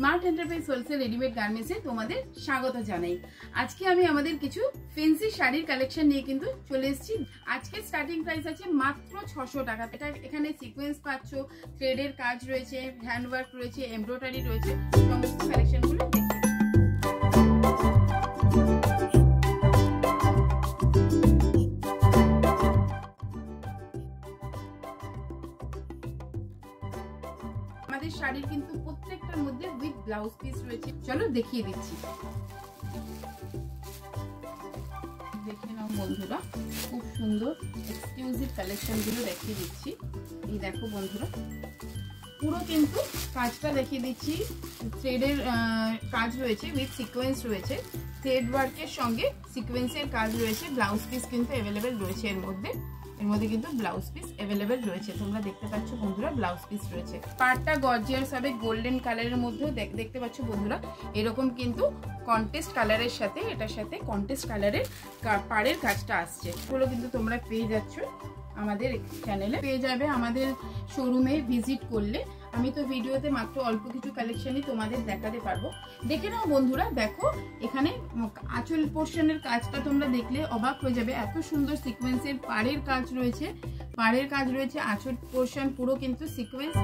Smart enterprise wholesale readymade গার্মেন্টসে তোমাদের স্বাগত জানাই। আজকে আমি আমাদের কিছু ফ্যান্সি শাড়ির কালেকশন নিয়ে কিন্তু চলে এসেছি। আজকে স্টার্টিং প্রাইস আছে মাত্র 600 টাকা। এটা এখানে সিকোয়েন্স পাচ্ছ, থ্রেডের কাজ রয়েছে, হ্যান্ডওয়ার্ক রয়েছে, এমব্রয়ডারি রয়েছে, সমস্ত কালেকশনগুলো দেখি। আমাদের শাড়ির কিন্তু প্রত্যেকটার মধ্যে উইথ ব্লাউজ পিস রয়েছে, চলো দেখিয়ে দিচ্ছি। দেখে নাও বন্ধুরা, খুব সুন্দর এক্সক্লুসিভ কালেকশন গুলো দেখিয়ে দিচ্ছি। এই দেখো বন্ধুরা, পুরো কিন্তু কাজটা দেখিয়ে দিচ্ছি। থ্রেডের কাজ রয়েছে, উইথ সিকোয়েন্স রয়েছে, থ্রেড ওয়ার্কের সঙ্গে সিকোয়েন্সের কাজ রয়েছে। ব্লাউজ পিস কিন্তু অ্যাভেলেবেল রয়েছে এর মধ্যে কিন্তু ব্লাউজ পিস অ্যাভেলেবেল রয়েছে। তোমরা দেখতে পাচ্ছ বন্ধুরা, ব্লাউজ পিস রয়েছে। পাড়টা গর্জিয়াস হবে, গোল্ডেন কালারের মধ্যেও দেখতে পাচ্ছ বন্ধুরা। এরকম কিন্তু কন্ট্রাস্ট কালারের সাথে এটার সাথে কন্ট্রাস্ট কালারের পাড়ের কাজটা আসছে। এগুলো কিন্তু তোমরা পেয়ে যাচ্ছ আমাদের চ্যানেলে, পেয়ে যাবে আমাদের শোরুমে ভিজিট করলে। আমি তো ভিডিওতে মাত্র অল্প কিছু কালেকশনই তোমাদের দেখাতে পারবো। দেখে নাও বন্ধুরা, দেখো এখানে আঁচল পোর্শনের কাজটা তোমরা দেখলে অবাক হয়ে যাবে। এত সুন্দর সিকোয়েন্সের পাড়ের কাজ রয়েছে, আঁচল পোর্শন পুরো কিন্তু সিকোয়েন্স।